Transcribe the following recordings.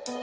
There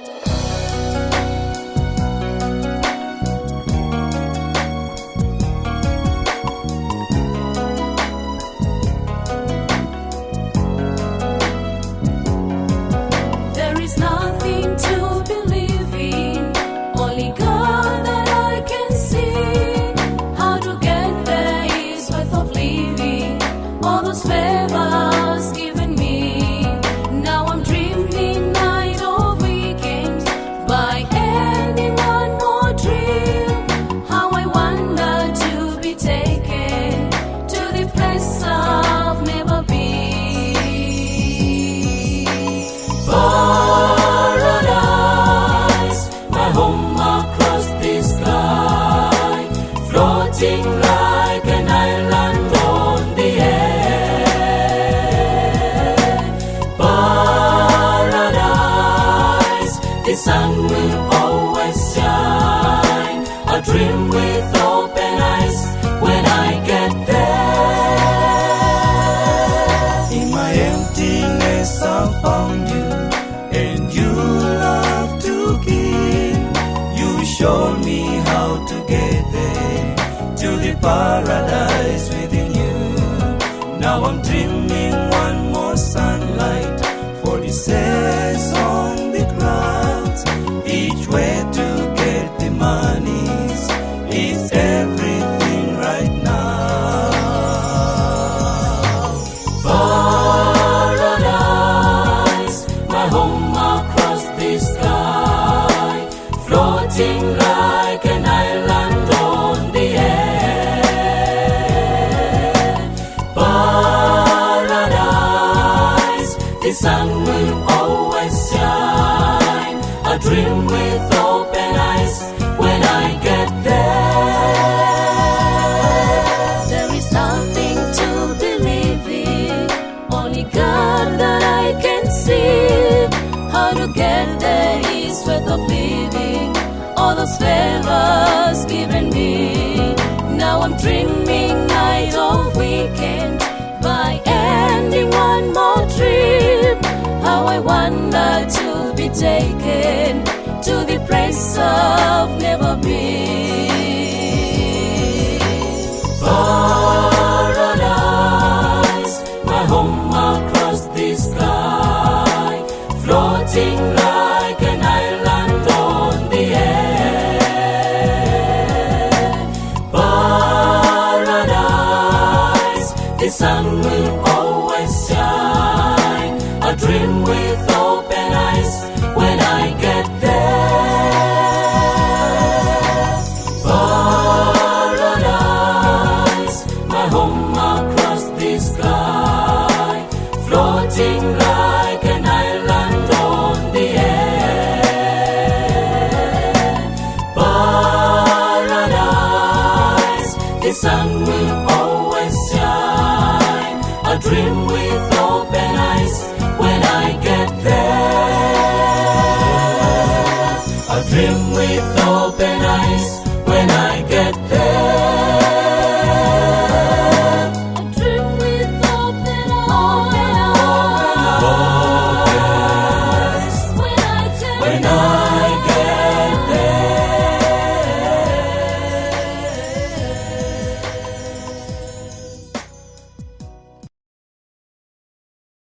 is nothing to believe in, only God that I can see. How to get there is worth of living, all those favors given me. Now I'm dreaming night or weekend, by ending one more dream. How I wonder to be taken to the place I've never been. Paradise, my home across the sky, floating like an island on the air. Paradise, the sun will always shine, a dream with open eyes when I get there. In my emptiness I found you, and you love to give. You showed me how to get there, to the paradise within you. Now I'm dreaming one more sunlight, for the sails on the clouds. Each way to get the monies is everything right now. Paradise, my home across the sky, floating like an island on the air. Paradise, the sun will always shine, a dream with open eyes when I get there. There is nothing to believe in, only God that I can see. How to get there is worth of living, all those favors given me. Now I'm dreaming night or weekend, by ending one more trip. How I wonder to be taken to the place I've never been. Paradise, my home across the sky, floating like an island on the air. Paradise, the sun will always shine, a dream with open eyes when I get there. Paradise, my home across the sky, floating like an island on the air. Paradise, the sun will always shine, a dream with open eyes when I get there. A dream